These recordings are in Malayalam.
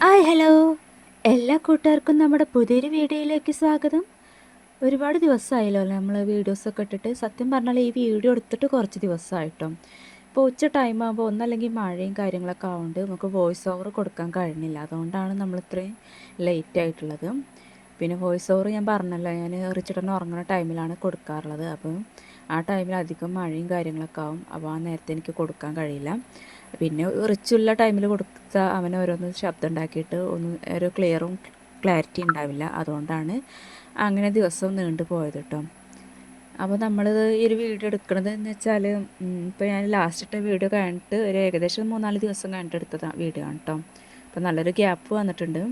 ഹായ് ഹലോ എല്ലാ കൂട്ടുകാർക്കും നമ്മുടെ പുതിയൊരു വീഡിയോയിലേക്ക് സ്വാഗതം. ഒരുപാട് ദിവസമായല്ലോ നമ്മൾ വീഡിയോസൊക്കെ ഇട്ടിട്ട്. സത്യം പറഞ്ഞാൽ ഈ വീഡിയോ എടുത്തിട്ട് കുറച്ച് ദിവസമായിട്ടോ. ഇപ്പോൾ ഉച്ച ടൈം ആകുമ്പോൾ ഒന്നല്ലെങ്കിൽ മഴയും കാര്യങ്ങളൊക്കെ ആവുകൊണ്ട് നമുക്ക് വോയിസ് ഓവർ കൊടുക്കാൻ കഴിഞ്ഞില്ല. അതുകൊണ്ടാണ് നമ്മളിത്രയും ലേറ്റ് ആയിട്ടുള്ളത്. പിന്നെ വോയിസ് ഓവർ ഞാൻ പറഞ്ഞല്ലോ, ഞാൻ റിച്ചിട്ടന് ഉറങ്ങുന്ന ടൈമിലാണ് കൊടുക്കാറുള്ളത്. അപ്പം ആ ടൈമിൽ അധികം മഴയും കാര്യങ്ങളൊക്കെ ആവും. അപ്പോൾ ആ നേരത്തെ എനിക്ക് കൊടുക്കാൻ കഴിയില്ല. പിന്നെ റിച്ചുള്ള ടൈമിൽ കൊടുത്താൽ അവൻ ഓരോന്ന് ശബ്ദം ഉണ്ടാക്കിയിട്ട് ഒന്നും ഒരു ക്ലാരിറ്റി ഉണ്ടാവില്ല. അതുകൊണ്ടാണ് അങ്ങനെ ദിവസം നീണ്ടു പോയത് കേട്ടോ. അപ്പോൾ നമ്മളിത് ഈ ഒരു വീഡിയോ എടുക്കുന്നത് എന്ന് വെച്ചാൽ, ഇപ്പോൾ ഞാൻ ലാസ്റ്റ് ഇട്ട വീഡിയോ കഴിഞ്ഞിട്ട് ഒരു ഏകദേശം 3-4 ദിവസം കഴിഞ്ഞിട്ട് എടുത്ത വീഡിയോ ആണ് കേട്ടോ. അപ്പോൾ നല്ലൊരു ഗ്യാപ്പ് വന്നിട്ടുണ്ട്.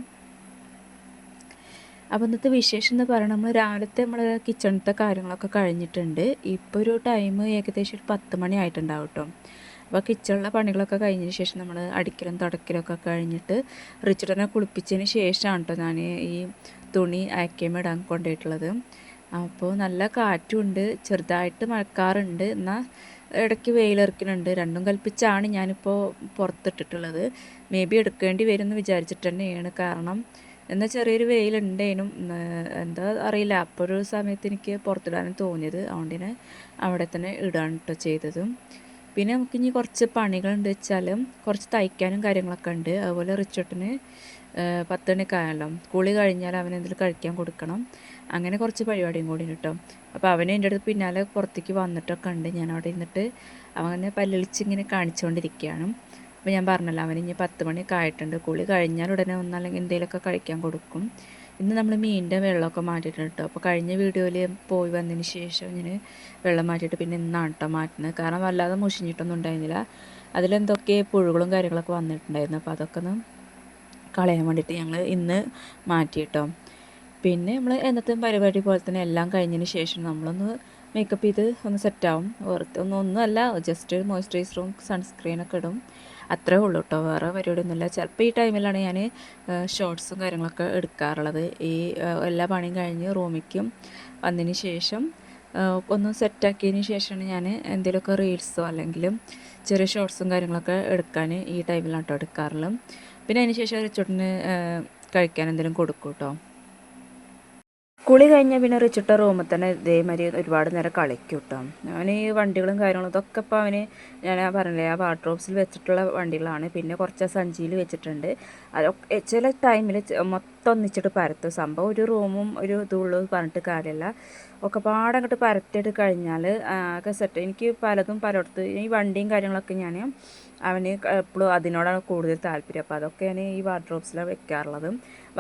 അപ്പോൾ ഇന്നത്തെ വിശേഷം എന്ന് പറയുന്നത്, നമ്മൾ രാവിലത്തെ കിച്ചണത്തെ കാര്യങ്ങളൊക്കെ കഴിഞ്ഞിട്ടുണ്ട്. ഇപ്പോൾ ഒരു ടൈം ഏകദേശം ഒരു 10 മണി ആയിട്ടുണ്ടാവും കേട്ടോ. അപ്പോൾ കിച്ചണിലെ പണികളൊക്കെ കഴിഞ്ഞതിന് ശേഷം നമ്മൾ അടിക്കലും തുടക്കലൊക്കെ കഴിഞ്ഞിട്ട് റിച്ചിട്ടനെ കുളിപ്പിച്ചതിന് ശേഷമാണ് കേട്ടോ ഞാൻ ഈ തുണി അയക്കേമിടാൻ കൊണ്ടുപോയിട്ടുള്ളത്. അപ്പോൾ നല്ല കാറ്റുണ്ട്, ചെറുതായിട്ട് മഴക്കാറുണ്ട്, എന്നാൽ ഇടയ്ക്ക് വെയിലിറക്കുന്നുണ്ട്. രണ്ടും കൽപ്പിച്ചാണ് ഞാനിപ്പോൾ പുറത്തിട്ടിട്ടുള്ളത്. മേ ബി എടുക്കേണ്ടി വരും എന്ന് വിചാരിച്ചിട്ട് തന്നെയാണ്. കാരണം എന്നാൽ ചെറിയൊരു വെയിലുണ്ടേനും, എന്താ അറിയില്ല, അപ്പോൾ ഒരു സമയത്ത് എനിക്ക് പുറത്തിടാനും തോന്നിയത്. അതുകൊണ്ട് തന്നെ അവിടെ തന്നെ ഇടാണ് കേട്ടോ ചെയ്തത്. പിന്നെ നമുക്കിനി കുറച്ച് പണികളുണ്ട് വെച്ചാലും കുറച്ച് തയ്ക്കാനും കാര്യങ്ങളൊക്കെ ഉണ്ട്. അതുപോലെ റിച്ചോട്ടിന് 10 മണിക്കായല്ലോ, കുളി കഴിഞ്ഞാൽ അവന് എന്തെങ്കിലും കഴിക്കാൻ കൊടുക്കണം. അങ്ങനെ കുറച്ച് പരിപാടിയും കൂടി കേട്ടോ. അപ്പോൾ അവന് എൻ്റെ അടുത്ത് പിന്നാലെ പുറത്തേക്ക് വന്നിട്ടൊക്കെ ഉണ്ട്. ഞാൻ അവിടെ ഇരുന്നിട്ട് അവനെ പല്ലളിച്ച് ഇങ്ങനെ കാണിച്ചുകൊണ്ടിരിക്കുകയാണ്. അപ്പോൾ ഞാൻ പറഞ്ഞല്ലോ, അവന് ഇനി 10 മണിയൊക്കെ ആയിട്ടുണ്ട്. കുളി കഴിഞ്ഞാൽ ഉടനെ ഒന്നല്ലെങ്കിൽ എന്തെങ്കിലുമൊക്കെ കഴിക്കാൻ കൊടുക്കും. ഇന്ന് നമ്മൾ മീനിൻ്റെ വെള്ളമൊക്കെ മാറ്റിയിട്ടുണ്ട് കേട്ടോ. അപ്പോൾ കഴിഞ്ഞ വീഡിയോയിൽ പോയി വന്നതിന് ശേഷം ഞാൻ വെള്ളം മാറ്റിയിട്ട് പിന്നെ ഇന്നാണ് കേട്ടോ മാറ്റുന്നത്. കാരണം വല്ലാതെ മുഷിഞ്ഞിട്ടൊന്നും ഉണ്ടായിരുന്നില്ല. അതിലെന്തൊക്കെ പുഴുകളും കാര്യങ്ങളൊക്കെ വന്നിട്ടുണ്ടായിരുന്നു. അപ്പോൾ അതൊക്കെ ഒന്ന് കളയാൻ വേണ്ടിയിട്ട് ഞങ്ങൾ ഇന്ന് മാറ്റി കേട്ടോ. പിന്നെ നമ്മൾ എന്നത്തെ പരിപാടി പോലെ തന്നെ എല്ലാം കഴിഞ്ഞതിന് ശേഷം നമ്മളൊന്ന് മേക്കപ്പ് ചെയ്ത് ഒന്ന് സെറ്റാവും. ഒന്നുമല്ല, ജസ്റ്റ് മോയ്സ്ചറൈസറും സൺസ്ക്രീനൊക്കെ ഇടും, അത്രേ ഉള്ളൂ കേട്ടോ. വേറെ പരിപാടിയൊന്നുമില്ല. ചിലപ്പോൾ ഈ ടൈമിലാണ് ഞാൻ ഷോർട്സും കാര്യങ്ങളൊക്കെ എടുക്കാറുള്ളത്. ഈ എല്ലാ പണിയും കഴിഞ്ഞ് റൂമിലേക്കും വന്നതിന് ശേഷം ഒന്ന് സെറ്റാക്കിയതിന് ശേഷമാണ് ഞാൻ എന്തെങ്കിലുമൊക്കെ റീൽസോ അല്ലെങ്കിൽ ചെറിയ ഷോർട്സും കാര്യങ്ങളൊക്കെ എടുക്കാൻ ഈ ടൈമിലാണ് കേട്ടോ എടുക്കാറുള്ളത്. പിന്നെ അതിന് ശേഷം റിച്ചോട്ടിന് കഴിക്കാൻ എന്തെങ്കിലും കൊടുക്കും കേട്ടോ. കുളി കഴിഞ്ഞാൽ പിന്നെ റിച്ചിട്ട റൂമിൽ തന്നെ ഇതേമാതിരി ഒരുപാട് നേരം കളിക്കും കേട്ടോ. അവന് ഈ വണ്ടികളും കാര്യങ്ങളും ഇതൊക്കെ ഇപ്പോൾ അവന് ഞാൻ പറഞ്ഞില്ലേ, ആ വാർഡ്രോബ്സിൽ വെച്ചിട്ടുള്ള വണ്ടികളാണ്. പിന്നെ കുറച്ച് സഞ്ചിയിൽ വെച്ചിട്ടുണ്ട്. അതൊക്കെ ചില ടൈമിൽ മൊത്തം ഒന്നിച്ചിട്ട് പരത്തും. സംഭവം ഒരു റൂമും ഒരു ഇതുള്ളൂ പറഞ്ഞിട്ട് കാര്യമല്ല. ഒക്കെ പാടെ അങ്ങോട്ട് പരത്തിയിട്ട് കഴിഞ്ഞാൽ ഒക്കെ സെറ്റ്. എനിക്ക് പലയിടത്ത് ഈ വണ്ടിയും കാര്യങ്ങളൊക്കെ ഞാൻ അവന് എപ്പോഴും അതിനോടാണ് കൂടുതൽ താല്പര്യം. അപ്പോൾ അതൊക്കെ ഞാൻ ഈ വാർഡ്രോബ്സിലാണ് വെക്കാറുള്ളത്.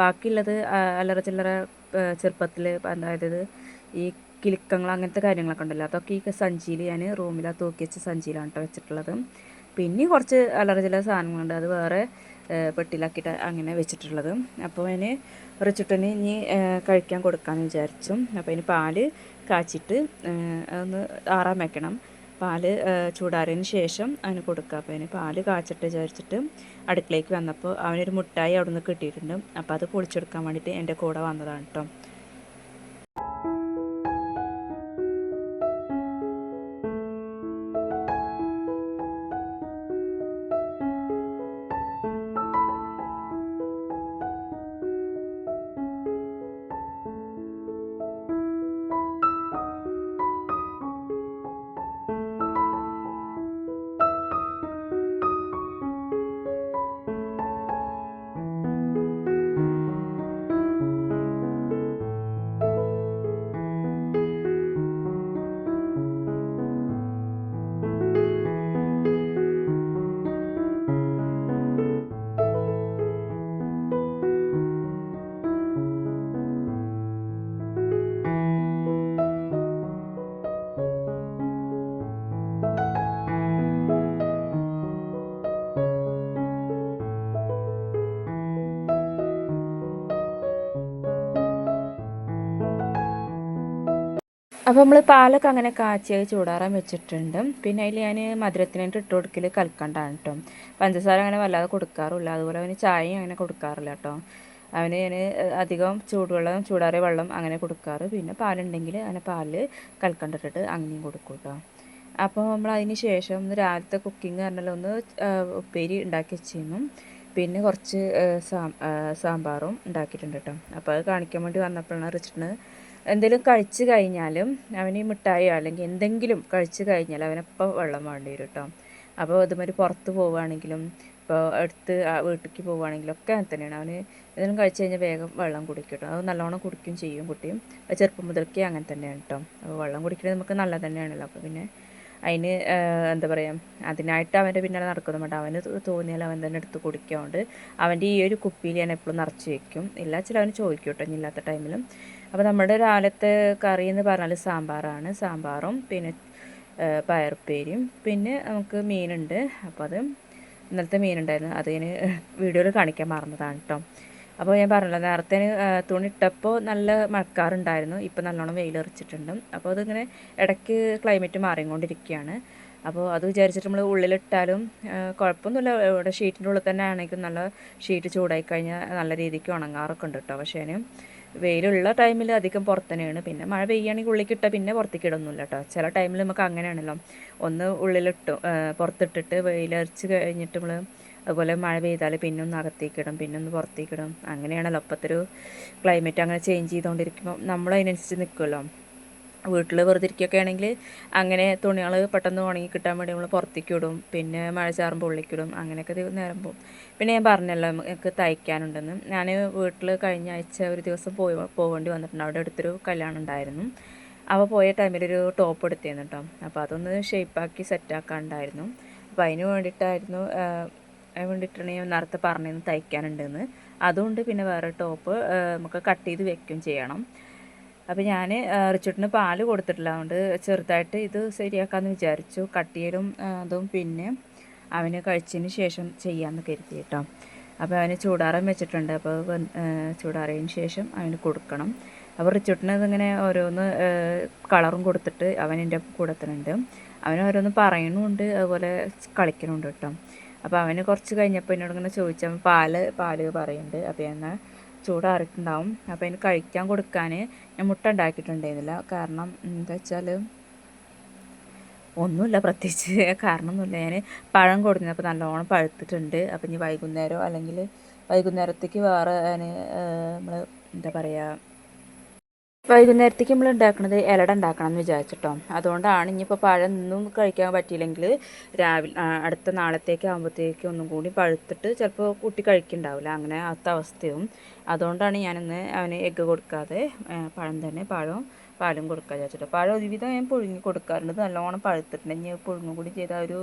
ബാക്കിയുള്ളത് അല്ലറ ചില്ലറ ചെറുപ്പത്തിൽ, അതായത് ഈ കിലുക്കങ്ങൾ അങ്ങനത്തെ കാര്യങ്ങളൊക്കെ ഉണ്ടല്ലോ, അതൊക്കെ ഈ സഞ്ചിയിൽ ഞാൻ റൂമിൽ തൂക്കി വെച്ച സഞ്ചിയിലാണ് കേട്ടോ വെച്ചിട്ടുള്ളത്. പിന്നെ കുറച്ച് അല്ലറ ചില സാധനങ്ങളുണ്ട്, അത് വേറെ പെട്ടിയിലാക്കിയിട്ട് അങ്ങനെ വെച്ചിട്ടുള്ളത്. അപ്പോൾ അതിന് റിച്ചിട്ടിന് ഇനി കഴിക്കാൻ കൊടുക്കാമെന്ന് വിചാരിച്ചു. അപ്പോൾ അതിന് പാല് കാച്ചിട്ട് ഒന്ന് ആറാൻ വെക്കണം. പാല് ചൂടാറിയതിന് ശേഷം അവന് കൊടുക്കുക. അപ്പോൾ അതിന് പാല് കാച്ചിട്ട് വിചാരിച്ചിട്ട് അടുക്കളയ്ക്ക് വന്നപ്പോൾ അവനൊരു മുട്ടായി അവിടെ നിന്ന് കിട്ടിയിട്ടുണ്ട്. അപ്പോൾ അത് പൊളിച്ചെടുക്കാൻ വേണ്ടിയിട്ട് എൻ്റെ കൂടെ വന്നതാണ് കേട്ടോ. അപ്പോൾ നമ്മൾ പാലൊക്കെ അങ്ങനെ കാച്ചി ചൂടാറാൻ വെച്ചിട്ടുണ്ട്. പിന്നെ അതിൽ ഞാൻ മധുരത്തിനായിട്ട് ഇട്ട് കൊടുക്കൽ കൽക്കണ്ടാണ് കേട്ടോ. പഞ്ചസാര അങ്ങനെ വല്ലാതെ കൊടുക്കാറില്ല. അതുപോലെ അവന് ചായയും അങ്ങനെ കൊടുക്കാറില്ല കേട്ടോ. അവന് ഞാൻ അധികം ചൂടാറിയ വെള്ളം അങ്ങനെ കൊടുക്കാറ്. പിന്നെ പാലുണ്ടെങ്കിൽ അങ്ങനെ പാല് കൽക്കണ്ടിട്ടിട്ട് അങ്ങനെയും കൊടുക്കും കേട്ടോ. അപ്പോൾ നമ്മൾ അതിന് ശേഷം ഒന്ന് രാവിലത്തെ കുക്കിംഗ് പറഞ്ഞാൽ ഒന്ന് ഉപ്പേരി ഉണ്ടാക്കി വെച്ചിരുന്നു. പിന്നെ കുറച്ച് സാമ്പാറും ഉണ്ടാക്കിയിട്ടുണ്ട് കേട്ടോ. അപ്പോൾ അത് കാണിക്കാൻ വേണ്ടി വന്നപ്പോഴാണ് റിച്ചിട്ടിന് എന്തെങ്കിലും കഴിച്ച് കഴിഞ്ഞാലും അവന് മിഠായിയോ അല്ലെങ്കിൽ എന്തെങ്കിലും കഴിച്ച് കഴിഞ്ഞാൽ അവനപ്പോൾ വെള്ളം വേണ്ടി വരും കേട്ടോ. അപ്പോൾ ഇതുമാതിരി പുറത്ത് പോവുകയാണെങ്കിലും ഇപ്പോൾ അടുത്ത് വീട്ടിലേക്ക് പോവുകയാണെങ്കിലും ഒക്കെ അങ്ങനെ തന്നെയാണ്. അവന് എന്തെങ്കിലും കഴിച്ച് കഴിഞ്ഞാൽ വേഗം വെള്ളം കുടിക്കും കേട്ടോ. അത് നല്ലോണം കുടിക്കും ചെയ്യും കുട്ടിയും. ചെറുപ്പം മുതൽക്കേ അങ്ങനെ തന്നെയാണ് കേട്ടോ. അപ്പോൾ വെള്ളം കുടിക്കുന്നത് നമുക്ക് നല്ലത് തന്നെയാണല്ലോ. അപ്പോൾ പിന്നെ അതിന് എന്താ പറയുക, അതിനായിട്ട് അവൻ്റെ പിന്നാലെ നടക്കുന്നുണ്ട്. അവന് തോന്നിയാൽ അവൻ തന്നെ എടുത്ത് കുടിക്കാറുണ്ട്. അവൻ്റെ ഈ ഒരു കുപ്പിയിൽ ഞാൻ എപ്പോഴും നിറച്ച് വയ്ക്കും. ഇല്ലാച്ചാൽ അവന് ചോദിക്കും കേട്ടോ ഇല്ലാത്ത ടൈമിലും. അപ്പോൾ നമ്മുടെ രാവിലത്തെ കറി എന്ന് പറഞ്ഞാൽ സാമ്പാറാണ്. സാമ്പാറും പിന്നെ പയറുപ്പേരിയും പിന്നെ നമുക്ക് മീനുണ്ട്. അപ്പോൾ അത് ഇന്നലത്തെ മീനുണ്ടായിരുന്നു, അത് ഞാൻ വീഡിയോയിൽ കാണിക്കാൻ മറന്നതാണ് കേട്ടോ. അപ്പോൾ ഞാൻ പറഞ്ഞല്ലോ നേരത്തെ തുണി ഇട്ടപ്പോൾ നല്ല മഴക്കാറുണ്ടായിരുന്നു. ഇപ്പോൾ നല്ലോണം വെയിലെറിച്ചിട്ടുണ്ട്. അപ്പോൾ അതിങ്ങനെ ഇടയ്ക്ക് ക്ലൈമറ്റ് മാറിക്കൊണ്ടിരിക്കുകയാണ്. അപ്പോൾ അത് വിചാരിച്ചിട്ട് നമ്മൾ ഉള്ളിലിട്ടാലും കുഴപ്പമൊന്നുമില്ല. ഇവിടെ ഷീറ്റിൻ്റെ ഉള്ളിൽ തന്നെ ആണെങ്കിലും നല്ല ഷീറ്റ് ചൂടായി കഴിഞ്ഞാൽ നല്ല രീതിക്ക് ഉണങ്ങാറൊക്കെ ഉണ്ട് കേട്ടോ. പക്ഷേ അതിന് വെയിലുള്ള ടൈമിൽ അധികം പുറത്ത് തന്നെയാണ്. പിന്നെ മഴ പെയ്യുകയാണെങ്കിൽ ഉള്ളിക്കിട്ടാൽ പിന്നെ പുറത്തേക്ക് ഇടൊന്നുമില്ല കേട്ടോ. ചില ടൈമിൽ നമുക്ക് അങ്ങനെയാണല്ലോ, ഒന്ന് ഉള്ളിലിട്ടു പുറത്തിട്ടിട്ട് വെയിലരിച്ച് കഴിഞ്ഞിട്ട് നമ്മൾ അതുപോലെ മഴ പെയ്താൽ പിന്നെ ഒന്ന് അകത്തേക്കിടും, പിന്നെ ഒന്ന് പുറത്തേക്കിടും. അങ്ങനെയാണല്ലോ ഇപ്പോഴത്തെ ഒരു ക്ലൈമറ്റ്. അങ്ങനെ ചേഞ്ച് ചെയ്തുകൊണ്ടിരിക്കുമ്പോൾ നമ്മളതിനനുസരിച്ച് നിൽക്കുമല്ലോ. വീട്ടിൽ വെറുതെ ഇരിക്കുകയൊക്കെ ആണെങ്കിൽ അങ്ങനെ തുണികൾ പെട്ടെന്ന് ഉണങ്ങി കിട്ടാൻ വേണ്ടി നമ്മൾ പുറത്തേക്ക് ഇടും, പിന്നെ മഴ ചാറുമ്പോൾ ഉള്ളിക്കിടും. അങ്ങനെയൊക്കെ നേരം പോകും. പിന്നെ ഞാൻ പറഞ്ഞല്ലോ എനിക്ക് തയ്ക്കാനുണ്ടെന്ന്. ഞാൻ വീട്ടിൽ കഴിഞ്ഞ ആഴ്ച ഒരു ദിവസം പോകേണ്ടി വന്നിട്ടുണ്ട്. അവിടെ അടുത്തൊരു കല്യാണം ഉണ്ടായിരുന്നു. അപ്പോൾ പോയ ടൈമിലൊരു ടോപ്പ് എടുത്തിരുന്നു കേട്ടോ. അപ്പോൾ അതൊന്ന് ഷേപ്പാക്കി സെറ്റാക്കാനുണ്ടായിരുന്നു. അപ്പോൾ അതിന് വേണ്ടിയിട്ടായിരുന്നു വേണ്ടിയിട്ടാണ് ഞാൻ നേരത്തെ പറഞ്ഞിരുന്നു തയ്ക്കാനുണ്ടെന്ന്. അതുകൊണ്ട് പിന്നെ വേറെ ടോപ്പ് നമുക്ക് കട്ട് ചെയ്ത് വെക്കുകയും ചെയ്യണം. അപ്പോൾ ഞാൻ റിച്ചുട്ടിന് പാല് കൊടുത്തിട്ടില്ല, അതുകൊണ്ട് ചെറുതായിട്ട് ഇത് ശരിയാക്കാമെന്ന് വിചാരിച്ചു. കട്ട് ചെയ്യലും അതും പിന്നെ അവന് കഴിച്ചതിന് ശേഷം ചെയ്യാമെന്ന് കരുതി കേട്ടോ. അപ്പോൾ അവന് ചൂടാറാൻ വെച്ചിട്ടുണ്ട്. അപ്പോൾ ചൂടാറിയതിന് ശേഷം അവന് കൊടുക്കണം. അപ്പോൾ റിച്ചുട്ടിന് ഇതിങ്ങനെ ഓരോന്ന് കളറും കൊടുത്തിട്ട് അവൻ എൻ്റെ കൂടെ തന്നെ ഉണ്ട്. അവൻ ഓരോന്ന് പറയണമുണ്ട്, അതുപോലെ കളിക്കണമുണ്ട് കേട്ടോ. അപ്പോൾ അവന് കുറച്ച് കഴിഞ്ഞപ്പോൾ എന്നോട് ഇങ്ങനെ ചോദിച്ചാൽ പാല് പറയുന്നുണ്ട്. അപ്പോൾ എന്നാൽ ചൂടാറിയിട്ടുണ്ടാവും. അപ്പോൾ അതിന് കഴിക്കാൻ കൊടുക്കാൻ ഞാൻ മുട്ട ഉണ്ടാക്കിയിട്ടുണ്ടായിരുന്നില്ല. കാരണം എന്താ വെച്ചാൽ ഒന്നുമില്ല, പ്രത്യേകിച്ച് കാരണമൊന്നുമില്ല. ഞാൻ പഴം കൊടുത്തിരുന്നു. അപ്പോൾ നല്ലോണം പഴുത്തിട്ടുണ്ട്. അപ്പോൾ ഇനി വൈകുന്നേരത്തേക്ക് വേറെ നമ്മൾ എന്താ പറയുക, വൈകുന്നേരത്തേക്ക് നമ്മൾ ഉണ്ടാക്കുന്നത് ഇലട ഉണ്ടാക്കണം എന്ന് വിചാരിച്ചിട്ടോ. അതുകൊണ്ടാണ് ഇനിയിപ്പോൾ പഴം ഒന്നും കഴിക്കാൻ പറ്റിയില്ലെങ്കിൽ രാവിലെ അടുത്ത നാളത്തേക്ക് ആകുമ്പോഴത്തേക്ക് ഒന്നും കൂടി പഴുത്തിട്ട് ചിലപ്പോൾ കുട്ടി കഴിക്കുന്നുണ്ടാവില്ല, അങ്ങനെ ആത്ത അവസ്ഥയും. അതുകൊണ്ടാണ് ഞാനിന്ന് അവന് എഗ്ഗ് കൊടുക്കാതെ പഴം തന്നെ പാലും കൊടുക്കാൻ വിചാരിച്ചിട്ടോ. പഴം ഒരുവിധം ഞാൻ പുഴുങ്ങി കൊടുക്കാറുണ്ട്. നല്ലോണം പഴുത്തിട്ടുണ്ടെങ്കിൽ പുഴുങ്ങും കൂടി ചെയ്താൽ ഒരു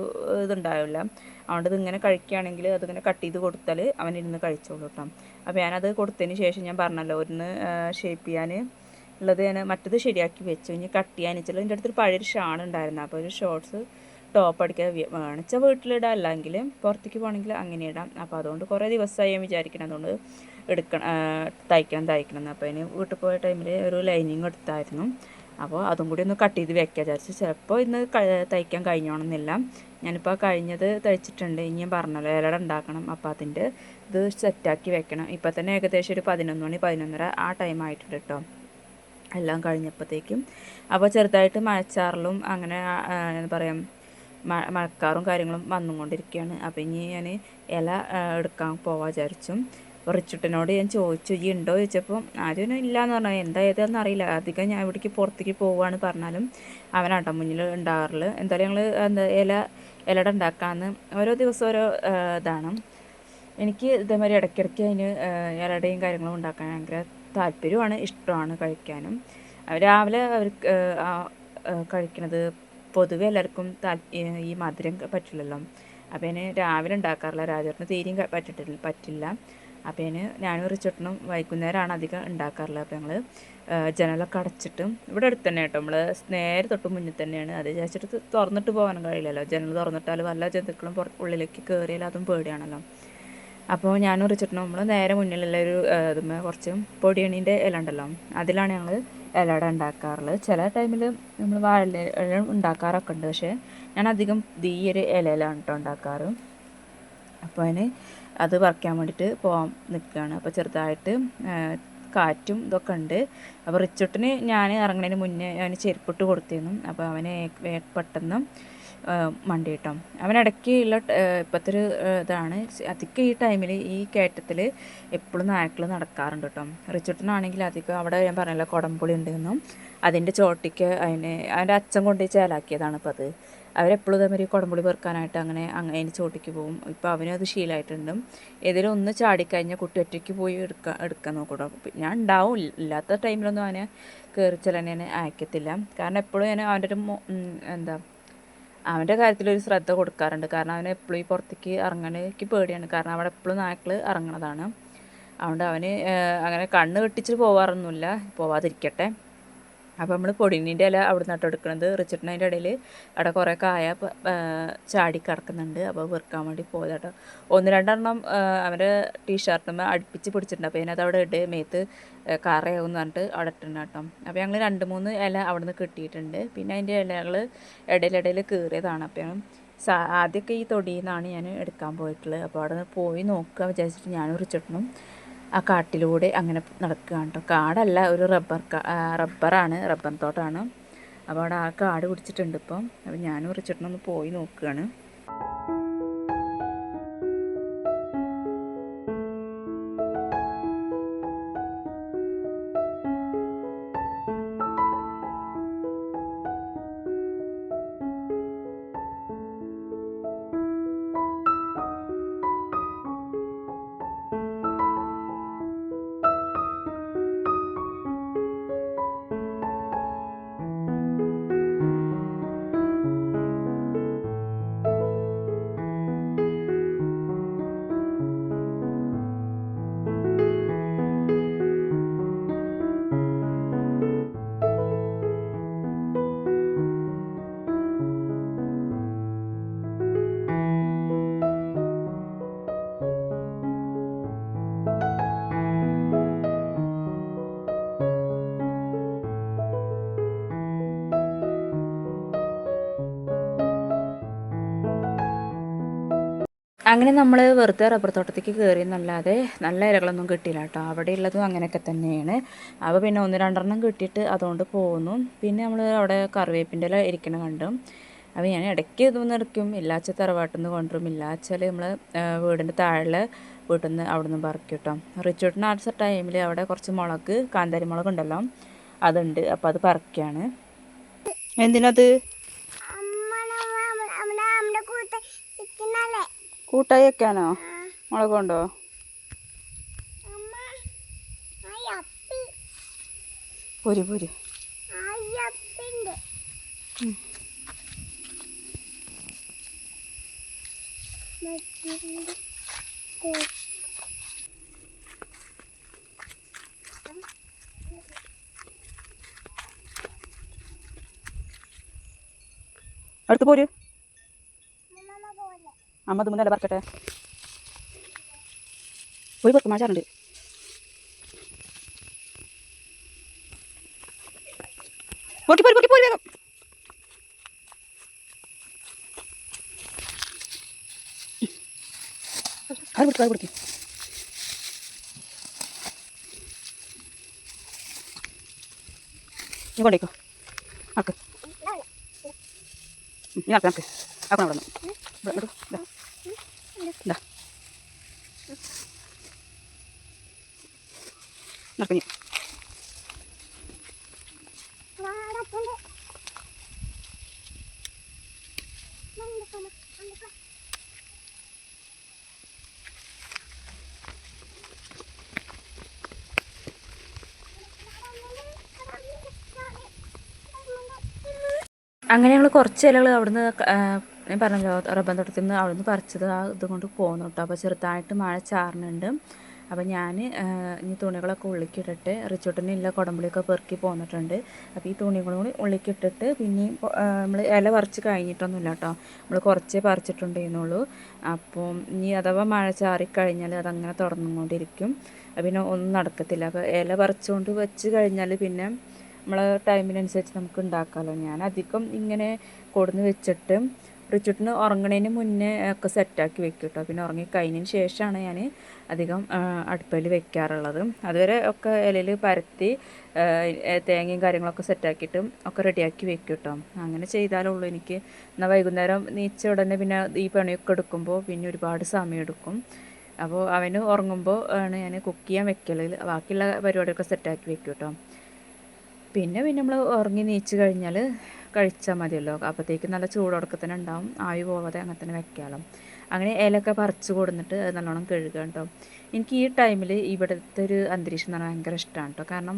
ഇതുണ്ടാവില്ല. അതുകൊണ്ട് ഇതിങ്ങനെ കഴിക്കുകയാണെങ്കിൽ അതിങ്ങനെ കട്ട് ചെയ്ത് കൊടുത്താൽ അവനിരുന്ന് കഴിച്ചോളൂ കേട്ടോ. അപ്പോൾ ഞാനത് കൊടുത്തതിന് ശേഷം ഞാൻ പറഞ്ഞല്ലോ ഒന്ന് ഷേപ്പ് ചെയ്യാൻ ഉള്ളത് ഞാൻ മറ്റത് ശരിയാക്കി വെച്ചു. ഇനി കട്ട് ചെയ്യാൻ വെച്ചാൽ എൻ്റെ അടുത്തൊരു പഴയൊരു ഷാൾ ഉണ്ടായിരുന്നു. അപ്പോൾ ഒരു ഷോർട്സ് ടോപ്പ് അടിക്കാൻ വേണിച്ചാൽ വീട്ടിലിടാം, അല്ലെങ്കിൽ പുറത്തേക്ക് പോകണമെങ്കിൽ അങ്ങനെ ഇടാം. അപ്പോൾ അതുകൊണ്ട് കുറേ ദിവസമായി ഞാൻ വിചാരിക്കണം അതുകൊണ്ട് തയ്ക്കണം. അപ്പോൾ അതിന് വീട്ടിൽ പോയ ടൈമിൽ ഒരു ലൈനിങ് എടുത്തായിരുന്നു. അപ്പോൾ അതും കൂടി ഒന്ന് കട്ട് ചെയ്ത് വെക്കാൻ വിചാരിച്ചു. ചിലപ്പോൾ ഇന്ന് തയ്ക്കാൻ കഴിഞ്ഞോണമെന്നില്ല. ഞാനിപ്പോൾ കഴിഞ്ഞത് തയ്ച്ചിട്ടുണ്ട്. ഇനി ഞാൻ പറഞ്ഞല്ലോ ഇലട ഉണ്ടാക്കണം. അപ്പോൾ അതിൻ്റെ ഇത് സെറ്റാക്കി വെക്കണം. ഇപ്പോൾ തന്നെ ഏകദേശം ഒരു 11 മണി 11:30 ആ ടൈം ആയിട്ടുണ്ട് കേട്ടോ, എല്ലാം കഴിഞ്ഞപ്പോഴത്തേക്കും. അപ്പോൾ ചെറുതായിട്ട് മഴച്ചാറിലും അങ്ങനെ എന്താ പറയുക മഴക്കാറും കാര്യങ്ങളും വന്നുകൊണ്ടിരിക്കുകയാണ്. അപ്പോൾ ഇനി ഞാൻ ഇല എടുക്കാൻ പോകാൻ വിചാരിച്ചു. അപ്പോൾ റിച്ചുട്ടനോട് ഞാൻ ചോദിച്ചു ഈ ഉണ്ടോ ചോദിച്ചപ്പോൾ ആരും ഇല്ലയെന്ന് പറഞ്ഞാൽ എന്താ ഏതാണെന്ന് അറിയില്ല. അധികം ഞാൻ ഇവിടേക്ക് പുറത്തേക്ക് പോവുകയാണ് പറഞ്ഞാലും അവനാട്ടോ മുന്നിൽ ഉണ്ടാകാറില്ല. എന്തായാലും ഞങ്ങൾ ഇലട ഉണ്ടാക്കാമെന്ന് ഓരോ ദിവസം ഓരോ ഇതാണ്. എനിക്ക് ഇതേമാതിരി ഇടയ്ക്കിടയ്ക്ക് അതിന് ഇലടയും കാര്യങ്ങളും ഉണ്ടാക്കാൻ ഭയങ്കര താല്പര്യമാണ്, ഇഷ്ടമാണ് കഴിക്കാനും. രാവിലെ അവർക്ക് കഴിക്കുന്നത് പൊതുവെ എല്ലാവർക്കും ഈ മധുരം പറ്റില്ലല്ലോ. അപ്പോൾ അതിന് രാവിലെ ഉണ്ടാക്കാറില്ല. രാജേട്ടന് തീരെയും പറ്റില്ല. അപ്പോൾ അതിന് ഞാനും റിച്ചോട്ടനും വൈകുന്നേരമാണ് അധികം ഉണ്ടാക്കാറുള്ളത്. അപ്പോൾ ഞങ്ങൾ ജനലൊക്കെ അടച്ചിട്ടും ഇവിടെ അടുത്ത് തന്നെ കേട്ടോ, നമ്മൾ നേരെ തൊട്ട് മുന്നിൽ തന്നെയാണ്. അത് വിചാരിച്ചിട്ട് തുറന്നിട്ട് പോകാനും കഴിയില്ലല്ലോ. ജനൽ തുറന്നിട്ടാൽ വല്ല ജന്തുക്കളും ഉള്ളിലേക്ക് കയറിയാൽ അതും പേടിയാണല്ലോ. അപ്പോൾ ഞാനും റിച്ചിട്ടും നമ്മൾ നേരെ മുന്നിലുള്ള ഒരു ഇതുമ്മേ കുറച്ച് പൊടിയണീൻ്റെ ഇല ഉണ്ടല്ലോ, അതിലാണ് ഞങ്ങൾ ഇലട ഉണ്ടാക്കാറുള്ളത്. ചില ടൈമിൽ നമ്മൾ വാഴ ഇല ഉണ്ടാക്കാറൊക്കെ ഉണ്ട്. പക്ഷേ ഞാൻ അധികം ഈ ഒരു ഇലയിലാണ് കേട്ടോ ഉണ്ടാക്കാറ്. അപ്പോൾ അതിന് അത് പറിക്കാൻ വേണ്ടിയിട്ട് പോകാൻ നിൽക്കുകയാണ്. അപ്പോൾ ചെറുതായിട്ട് കാറ്റും ഇതൊക്കെ ഉണ്ട്. അപ്പോൾ റിച്ചുട്ടിന് ഞാൻ ഇറങ്ങുന്നതിന് മുന്നേ അവന് ചെരുപ്പിട്ട് കൊടുത്തിരുന്നു. അപ്പോൾ അവന് പെട്ടെന്ന് മണ്ടി കിട്ടും. അവനിടയ്ക്ക് ഉള്ള ഇപ്പോഴത്തെ ഒരു ഇതാണ് അധികം ഈ ടൈമിൽ ഈ കയറ്റത്തിൽ എപ്പോഴും നായ്ക്കൾ നടക്കാറുണ്ട് കേട്ടോ. റിച്ചുട്ടനാണെങ്കിൽ അധികം അവിടെ ഞാൻ പറഞ്ഞല്ലോ കുടംപുളി ഉണ്ടെന്നും അതിൻ്റെ ചോട്ടിക്ക് അവൻ്റെ അച്ഛൻ കൊണ്ട് ചേലാക്കിയതാണ് ഇപ്പോൾ അത്. അവരെപ്പോഴും ഇതേമാതിരി കുടംപുളി പെറുക്കാനായിട്ട് അങ്ങനെ അതിൻ്റെ ചോട്ടിക്ക് പോകും. ഇപ്പോൾ അവനത് ശീലമായിട്ടുണ്ട്. ഏതെങ്കിലും ഒന്ന് ചാടിക്കഴിഞ്ഞാൽ കുട്ടി ഒറ്റയ്ക്ക് പോയി എടുക്കാൻ നോക്കൂട്ടോ. ഞാൻ ഉണ്ടാവും, ഇല്ലാത്ത ടൈമിലൊന്നും അവനെ കയറി ചെല്ലാൻ അയക്കത്തില്ല. കാരണം എപ്പോഴും ഞാൻ അവൻ്റെ ഒരു എന്താ അവൻ്റെ കാര്യത്തിലൊരു ശ്രദ്ധ കൊടുക്കാറുണ്ട്. കാരണം അവന് എപ്പോഴും ഈ പുറത്തേക്ക് ഇറങ്ങാനേക്ക് പേടിയാണ്. കാരണം അവിടെ എപ്പോഴും നായ്ക്കൾ ഇറങ്ങണതാണ്. അതുകൊണ്ട് അവന് അങ്ങനെ കണ്ണ് കെട്ടിച്ച് പോവാറൊന്നുമില്ല, പോവാതിരിക്കട്ടെ. അപ്പോൾ നമ്മൾ പൊടിനീൻ്റെ ഇല അവിടെ നിന്നിട്ട് എടുക്കുന്നത്. റിച്ചിട്ടിനതിൻ്റെ ഇടയിൽ അവിടെ കുറേ കായ ചാടി കിടക്കുന്നുണ്ട്. അപ്പോൾ വെറുക്കാൻ വേണ്ടി പോയതാട്ടോ. ഒന്ന് രണ്ടെണ്ണം അവൻ്റെ ടീഷർട്ടുമ്പോൾ അടുപ്പിച്ച് പിടിച്ചിട്ടുണ്ട്. അപ്പോൾ അതിനകത്ത് അവിടെ ഇട്ട് മേത്ത് കറയാവും എന്ന് പറഞ്ഞിട്ട് അവിടെ ഇട്ടുണ്ട് കേട്ടോ. അപ്പോൾ ഞങ്ങൾ 2-3 ഇല അവിടെ നിന്ന് കിട്ടിയിട്ടുണ്ട്. പിന്നെ അതിൻ്റെ ഇലകൾ ഇടയിലിടയിൽ കീറിയതാണ്. അപ്പം ആദ്യമൊക്കെ ഈ തൊടിയിൽ നിന്നാണ് ഞാൻ എടുക്കാൻ പോയിട്ടുള്ളത്. അപ്പോൾ അവിടെ നിന്ന് പോയി നോക്കുക വിചാരിച്ചിട്ട് ഞാനും റിച്ചിട്ടിനും ആ കാട്ടിലൂടെ അങ്ങനെ നടക്കുകയാണ് കേട്ടോ. കാടല്ല, ഒരു റബ്ബറാണ്, റബ്ബർ തോട്ടമാണ്. അപ്പോൾ അവിടെ ആ കാട് പിടിച്ചിട്ടുണ്ട് ഇപ്പം. അപ്പോൾ ഞാനും റിച്ചിട്ടനൊന്ന് പോയി നോക്കുകയാണ്. അങ്ങനെ നമ്മൾ വെറുതെ റബ്ബർ തോട്ടത്തേക്ക് കയറിയെന്നല്ലാതെ നല്ല ഇലകളൊന്നും കിട്ടിയില്ല കേട്ടോ. അവിടെ ഉള്ളതും അങ്ങനെയൊക്കെ തന്നെയാണ്. അപ്പോൾ പിന്നെ 1-2 കിട്ടിയിട്ട് അതുകൊണ്ട് പോകുന്നു. പിന്നെ നമ്മൾ അവിടെ കറിവേപ്പിൻ്റെ ഇല ഇരിക്കണ കണ്ടു. അപ്പോൾ ഞാൻ ഇടയ്ക്ക് ഇതൊന്നും എടുക്കും. ഇല്ലാച്ച തറവാട്ടിൽ നിന്ന് കൊണ്ടുവരും. ഇല്ലാച്ചാൽ നമ്മൾ വീടിൻ്റെ താഴെ വീട്ടിൽ നിന്ന് അവിടെ നിന്ന് പറിക്കും കേട്ടോ. റിച്ചോട്ടിന് ആ ടൈമിൽ അവിടെ കുറച്ച് മുളക്, കാന്താരി മുളക് ഉണ്ടല്ലോ, അതുണ്ട്. അപ്പോൾ അത് പറിക്കുകയാണ്. എന്തിനത് കൂട്ടായി വെക്കാനോ? മുളക് കൊണ്ടോ? പോര് പോര്. അടുത്ത് പോര്. അമ്മ മുന്നല്ലേ പറക്കട്ടെ. പോയി പത്ത് മാറ്റാറുണ്ട്. പൊട്ടി പോരി പൊട്ടി പോരി വേഗം. കാല് പിടിക്കും കാല് പിടിക്കും. നീ കൊണ്ടേക്കോ ആക്ക്. നീ ആക്ക് ആക്ക് ആക്കണം അവിടെ നിന്ന്. നടക്കഞ്ഞു അങ്ങനെ ഞങ്ങൾ കുറച്ച് ഇലകൾ അവിടുന്ന് ഞാൻ പറഞ്ഞല്ലോ റബ്ബർ തോട്ടത്തിൽ നിന്ന് അവിടുന്ന് പറിച്ചത് ഇതുകൊണ്ട് പോകുന്നു കേട്ടോ. അപ്പോൾ ചെറുതായിട്ട് മഴ ചാറുന്നുണ്ട്. അപ്പോൾ ഞാൻ ഇനി തുണികളൊക്കെ ഉള്ളിക്കിട്ടിട്ട് റിച്ചോട്ടിനുള്ള കുടമ്പുളിയൊക്കെ പെറുക്കി പോന്നിട്ടുണ്ട്. അപ്പോൾ ഈ തുണികളും കൂടി ഉള്ളിക്കിട്ടിട്ട് പിന്നെയും നമ്മൾ ഇല പറിച്ച് കഴിഞ്ഞിട്ടൊന്നുമില്ല കേട്ടോ. നമ്മൾ കുറച്ചേ പറിച്ചിട്ടുണ്ടെന്നുള്ളൂ. അപ്പോൾ ഇനി അഥവാ മഴ ചാറിക്കഴിഞ്ഞാൽ അതങ്ങനെ തുറന്നുകൊണ്ടിരിക്കും. പിന്നെ ഒന്നും നടക്കത്തില്ല. അപ്പോൾ ഇല പറിച്ചുകൊണ്ട് വെച്ച് കഴിഞ്ഞാൽ പിന്നെ നമ്മളെ ടൈമിനനുസരിച്ച് നമുക്ക് ഉണ്ടാക്കാമല്ലോ. ഞാൻ അധികം ഇങ്ങനെ കൊടുന്ന് വെച്ചിട്ട് റിച്ചുട്ടിന് ഉറങ്ങണതിന് മുന്നേ ഒക്കെ സെറ്റാക്കി വെക്കും കേട്ടോ. പിന്നെ ഉറങ്ങി കഴിഞ്ഞതിന് ശേഷമാണ് ഞാൻ അധികം അടുപ്പിൽ വെക്കാറുള്ളത്. അതുവരെ ഒക്കെ ഇലയിൽ പരത്തി തേങ്ങയും കാര്യങ്ങളൊക്കെ സെറ്റാക്കിയിട്ടും ഒക്കെ റെഡിയാക്കി വെക്കും കേട്ടോ. അങ്ങനെ ചെയ്താലുള്ളൂ എനിക്ക്. എന്നാൽ വൈകുന്നേരം നീച്ച ഉടനെ പിന്നെ ഈ പണിയൊക്കെ എടുക്കുമ്പോൾ പിന്നെ ഒരുപാട് സമയം എടുക്കും. അപ്പോൾ അവന് ഉറങ്ങുമ്പോൾ ആണ് ഞാൻ കുക്ക് ചെയ്യാൻ വെക്കൽ. ബാക്കിയുള്ള പരിപാടിയൊക്കെ സെറ്റാക്കി വെക്കും കേട്ടോ. പിന്നെ നമ്മൾ ഉറങ്ങി നീച്ച് കഴിഞ്ഞാൽ കഴിച്ചാൽ മതിയല്ലോ. അപ്പോഴത്തേക്ക് നല്ല ചൂടോടൊക്കെ തന്നെ ഉണ്ടാവും. ആവി പോവാതെ അങ്ങനെ തന്നെ വെക്കാമല്ലോ. അങ്ങനെ ഇലയൊക്കെ പറിച്ച് കൊടുന്നിട്ട് നല്ലോണം കഴുകുക കേട്ടോ. എനിക്ക് ഈ ടൈമിൽ ഇവിടുത്തെ ഒരു അന്തരീക്ഷം എന്ന് പറഞ്ഞാൽ ഭയങ്കര ഇഷ്ടമാണ് കേട്ടോ. കാരണം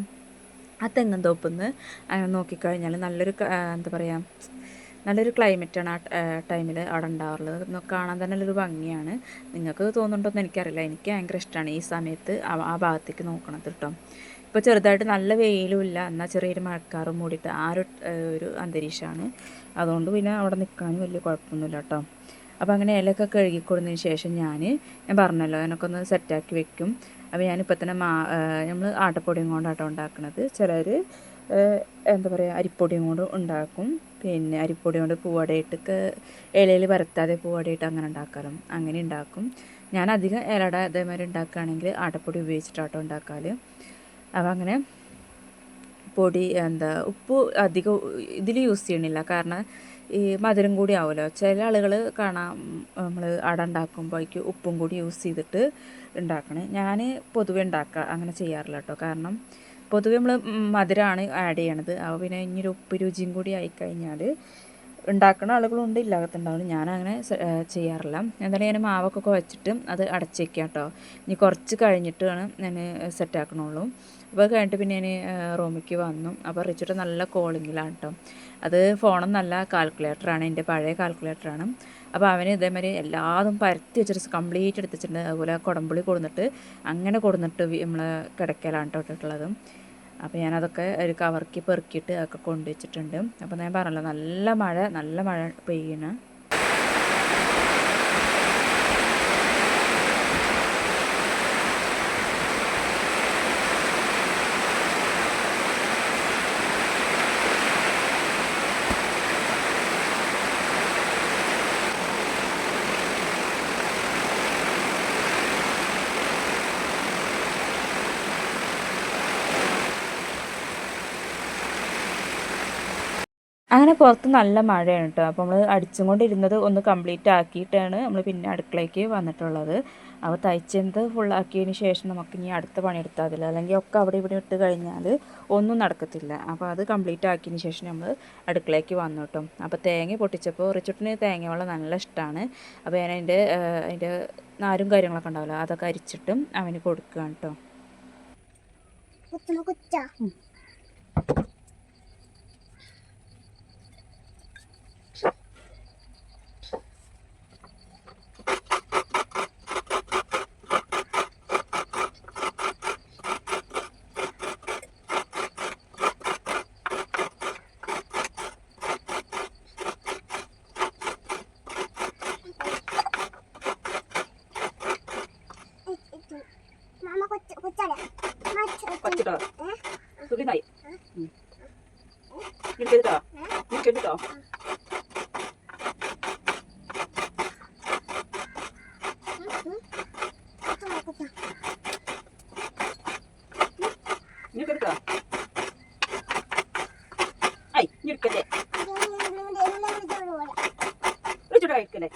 ആ തെങ്ങും തോപ്പിന്ന് അങ്ങനെ നോക്കിക്കഴിഞ്ഞാൽ നല്ലൊരു എന്താ പറയുക, നല്ലൊരു ക്ലൈമറ്റാണ് ആ ടൈമിൽ അവിടെ ഉണ്ടാവാറുള്ളത്. കാണാൻ തന്നെ നല്ലൊരു ഭംഗിയാണ്. നിങ്ങൾക്ക് തോന്നുന്നുണ്ടോയെന്ന് എനിക്കറിയില്ല. എനിക്ക് ഭയങ്കര ഇഷ്ടമാണ് ഈ സമയത്ത് ആ ഭാഗത്തേക്ക് നോക്കണത് കേട്ടോ. ഇപ്പോൾ ചെറുതായിട്ട് നല്ല വെയിലും ഇല്ല, എന്നാൽ ചെറിയൊരു മഴക്കാറും മൂടിയിട്ട് ആ ഒരു അന്തരീക്ഷമാണ്. അതുകൊണ്ട് പിന്നെ അവിടെ നിൽക്കാനും വലിയ കുഴപ്പമൊന്നുമില്ല കേട്ടോ. അപ്പോൾ അങ്ങനെ ഇലയൊക്കെ കഴുകിക്കൊടുന്നതിന് ശേഷം ഞാൻ പറഞ്ഞല്ലോ അതിനൊക്കെ ഒന്ന് സെറ്റാക്കി വെക്കും. അപ്പോൾ ഞാനിപ്പോൾ തന്നെ നമ്മൾ ആട്ടപ്പൊടിയും കൊണ്ടാട്ടോ ഉണ്ടാക്കുന്നത്. ചിലർ എന്താ പറയുക അരിപ്പൊടിയും കൊണ്ട് ഉണ്ടാക്കും. പിന്നെ അരിപ്പൊടി കൊണ്ട് പൂവടയിട്ട് ഇലയിൽ പരത്താതെ പൂവടയിട്ട് അങ്ങനെ ഉണ്ടാക്കാലും അങ്ങനെ ഉണ്ടാക്കും. ഞാൻ അധികം ഇലയുടെ അതേമാതിരി ഉണ്ടാക്കുകയാണെങ്കിൽ ആട്ടപ്പൊടി ഉപയോഗിച്ചിട്ടാട്ടോ ഉണ്ടാക്കാൽ. അപ്പോൾ അങ്ങനെ പൊടി ഉപ്പ് അധികം ഇതിൽ യൂസ് ചെയ്യണില്ല. കാരണം ഈ മധുരം കൂടി ആവുമല്ലോ. ചില ആളുകൾ കാണാം നമ്മൾ അട ഉണ്ടാക്കുമ്പോഴേക്ക് ഉപ്പും കൂടി യൂസ് ചെയ്തിട്ട് ഉണ്ടാക്കണേ. ഞാൻ പൊതുവെ അങ്ങനെ ചെയ്യാറില്ല കേട്ടോ. കാരണം പൊതുവെ നമ്മൾ മധുരമാണ് ആഡ് ചെയ്യണത്. അപ്പോൾ പിന്നെ ഇനിയൊരു ഉപ്പ് രുചിയും കൂടി ആയിക്കഴിഞ്ഞാൽ ഉണ്ടാക്കുന്ന ആളുകളുണ്ട്, ഇല്ലാത്തുണ്ടാവും. ഞാനങ്ങനെ ചെയ്യാറില്ല. എന്തായാലും ഞാൻ മാവൊക്കെ കുഴച്ചിട്ട് അത് അടച്ച് വയ്ക്കാം കേട്ടോ. ഇനി കുറച്ച് കഴിഞ്ഞിട്ടാണ് ഞാൻ സെറ്റാക്കണുള്ളൂ. അപ്പോൾ കഴിഞ്ഞിട്ട് പിന്നെ ഞാൻ റൂമിലേക്ക് വന്നു. അപ്പോൾ റിച്ചിട്ട് നല്ല കോളിങ്ങിലാണ് കേട്ടോ. അത് ഫോണൊന്നല്ല, കാൽക്കുലേറ്ററാണ്, എൻ്റെ പഴയ കാൽക്കുലേറ്ററാണ്. അപ്പോൾ അവന് ഇതേമാതിരി എല്ലാതും പരത്തി വെച്ചിട്ട് കംപ്ലീറ്റ് എടുത്ത് വെച്ചിട്ടുണ്ട്. അതുപോലെ കുടംപുളി കൊടുന്നിട്ട് അങ്ങനെ കൊടുന്നിട്ട് നമ്മൾ കിടക്കലാണ് കേട്ടോ ഇട്ടിട്ടുള്ളത്. അപ്പോൾ ഞാനതൊക്കെ ഒരു കവർക്ക് പെറുക്കിയിട്ട് ഒക്കെ കൊണ്ടുവച്ചിട്ടുണ്ട്. അപ്പോൾ ഞാൻ പറഞ്ഞല്ലോ നല്ല മഴ പെയ്യണം. അങ്ങനെ പുറത്ത് നല്ല മഴയാണ് കേട്ടോ. അപ്പോൾ നമ്മൾ അടിച്ചും കൊണ്ടിരുന്നത് ഒന്ന് കംപ്ലീറ്റ് ആക്കിയിട്ടാണ് നമ്മൾ പിന്നെ അടുക്കളയ്ക്ക് വന്നിട്ടുള്ളത്. അപ്പോൾ തയ്ച്ചത് ഫുള്ളാക്കിയതിന് ശേഷം നമുക്ക് ഇനി അടുത്ത പണിയെടുത്താൽ മതില്ല. അല്ലെങ്കിൽ ഒക്കെ അവിടെ ഇവിടെ ഇട്ട് കഴിഞ്ഞാൽ ഒന്നും നടക്കത്തില്ല. അപ്പോൾ അത് കംപ്ലീറ്റ് ആക്കിയതിന് ശേഷം നമ്മൾ അടുക്കളയ്ക്ക് വന്നു കേട്ടോ. അപ്പോൾ തേങ്ങ പൊട്ടിച്ചപ്പോൾ റിച്ചുട്ടിന് തേങ്ങ വെള്ളം നല്ല ഇഷ്ടമാണ്. അപ്പോൾ ഞാൻ അതിൻ്റെ നാരും കാര്യങ്ങളൊക്കെ ഉണ്ടാവില്ല, അതൊക്കെ അരിച്ചിട്ടും അവന് കൊടുക്കുകയാണ് കേട്ടോ. പച്ചിട്ടോ സുഖിനായി കേട്ടോ കേട്ടോ. കേട്ടോ ഐ ഞെടുക്കല്ലേ കഴിക്കല്ലേ.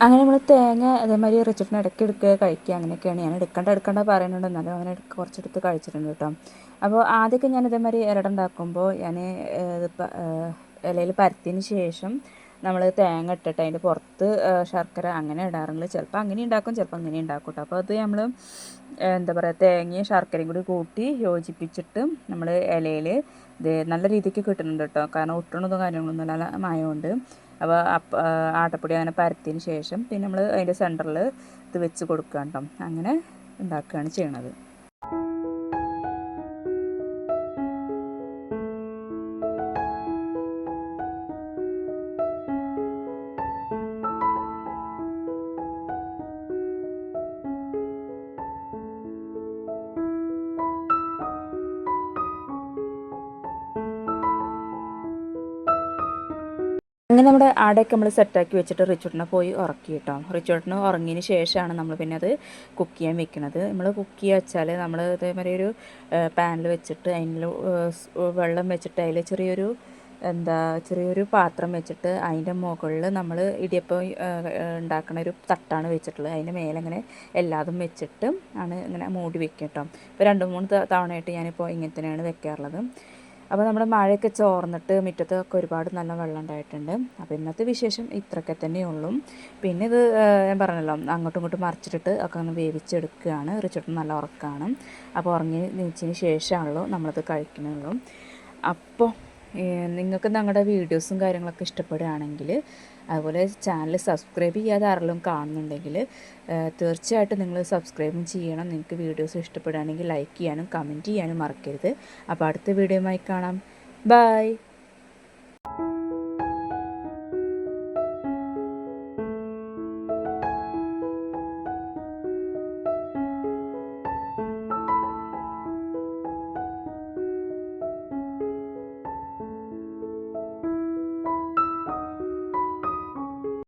അങ്ങനെ നമ്മൾ തേങ്ങ അതേമാതിരി റിച്ചിട്ടിന് ഇടയ്ക്ക് എടുക്കുക കഴിക്കുക അങ്ങനെയൊക്കെയാണ്. ഞാൻ എടുക്കണ്ട പറയുന്നുണ്ട്, എന്നാലും അങ്ങനെ കുറച്ചെടുത്ത് കഴിച്ചിട്ടുണ്ട് കേട്ടോ. അപ്പോൾ ആദ്യമൊക്കെ ഞാൻ ഇതേമാതിരി ഇലട ഉണ്ടാക്കുമ്പോൾ ഞാൻ ഇലയിൽ പരത്തിയതിന് ശേഷം നമ്മൾ തേങ്ങ ഇട്ടിട്ട് അതിൻ്റെ പുറത്ത് ശർക്കര അങ്ങനെ ഇടാറുണ്ട്. ചിലപ്പോൾ അങ്ങനെ ഉണ്ടാക്കും, ചിലപ്പോൾ അങ്ങനെ ഉണ്ടാക്കും കേട്ടോ. അപ്പോൾ അത് നമ്മൾ എന്താ പറയുക തേങ്ങയും ശർക്കരയും കൂടി കൂട്ടി യോജിപ്പിച്ചിട്ട് നമ്മൾ ഇലയിൽ ഇത് നല്ല രീതിക്ക് കിട്ടുന്നുണ്ട് കേട്ടോ. കാരണം ഒട്ടണതും കാര്യങ്ങളൊന്നും നല്ല മയമുണ്ട്. അപ്പോൾ ആട്ടപ്പൊടി അങ്ങനെ പരത്തിയതിന് ശേഷം പിന്നെ നമ്മൾ അതിൻ്റെ സെൻറ്ററിൽ ഇത് വെച്ച് കൊടുക്കുക കേട്ടോ. അങ്ങനെ ഉണ്ടാക്കുകയാണ് ചെയ്യണത്. അങ്ങനെ നമ്മുടെ ആടയൊക്കെ നമ്മൾ സെറ്റാക്കി വെച്ചിട്ട് റിച്ചൂട്ടിനെ പോയി ഉറക്കി കേട്ടോ. റിച്ചൂട്ടിന് ഉറങ്ങിയതിന് ശേഷമാണ് നമ്മൾ പിന്നെ അത് കുക്ക് ചെയ്യാൻ വെക്കുന്നത്. നമ്മൾ കുക്ക് ചെയ്യുക വെച്ചാൽ നമ്മൾ ഇതേമാതിരി ഒരു പാനിൽ വെച്ചിട്ട് അതിൽ വെള്ളം വെച്ചിട്ട് അതിൽ ചെറിയൊരു പാത്രം വെച്ചിട്ട് അതിൻ്റെ മുകളിൽ നമ്മൾ ഇടിയപ്പം ഉണ്ടാക്കുന്ന ഒരു തട്ടാണ് വെച്ചിട്ടുള്ളത്. അതിൻ്റെ മേലെ ഇങ്ങനെ എല്ലാതും വെച്ചിട്ട് ആണ് ഇങ്ങനെ മൂടി വെക്കുക കേട്ടോ. ഇപ്പോൾ 2-3 തവണയായിട്ട് ഞാനിപ്പോൾ ഇങ്ങനെ തന്നെയാണ് വെക്കാറുള്ളത്. അപ്പോൾ നമ്മുടെ മഴയൊക്കെ ചോർന്നിട്ട് മുറ്റത്തൊക്കെ ഒരുപാട് നല്ല വെള്ളം ഉണ്ടായിട്ടുണ്ട്. അപ്പോൾ ഇന്നത്തെ വിശേഷം ഇത്രയൊക്കെ തന്നെയുള്ളൂ. പിന്നെ ഇത് ഞാൻ പറഞ്ഞല്ലോ, അങ്ങോട്ടും ഇങ്ങോട്ടും മറിച്ചിട്ടിട്ട് ഒക്കെ ഒന്ന് വേവിച്ചെടുക്കുകയാണ്. റിച്ചോട്ടും നല്ല ഉറക്കമാണ്. അപ്പോൾ ഉറങ്ങി നീച്ചതിന് ശേഷമാണല്ലോ നമ്മളത് കഴിക്കുന്നുള്ളൂ. അപ്പോൾ നിങ്ങൾക്ക് ഞങ്ങളുടെ വീഡിയോസും കാര്യങ്ങളൊക്കെ ഇഷ്ടപ്പെടുകയാണെങ്കിൽ, അതുപോലെ ചാനൽ സബ്സ്ക്രൈബ് ചെയ്യാതെ ആരെങ്കിലും കാണുന്നുണ്ടെങ്കിൽ തീർച്ചയായിട്ടും നിങ്ങൾ സബ്സ്ക്രൈബും ചെയ്യണം. നിങ്ങൾക്ക് വീഡിയോസ് ഇഷ്ടപ്പെടുകയാണെങ്കിൽ ലൈക്ക് ചെയ്യാനും കമൻറ്റ് ചെയ്യാനും മറക്കരുത്. അപ്പോൾ അടുത്ത വീഡിയോയുമായി കാണാം. ബൈ.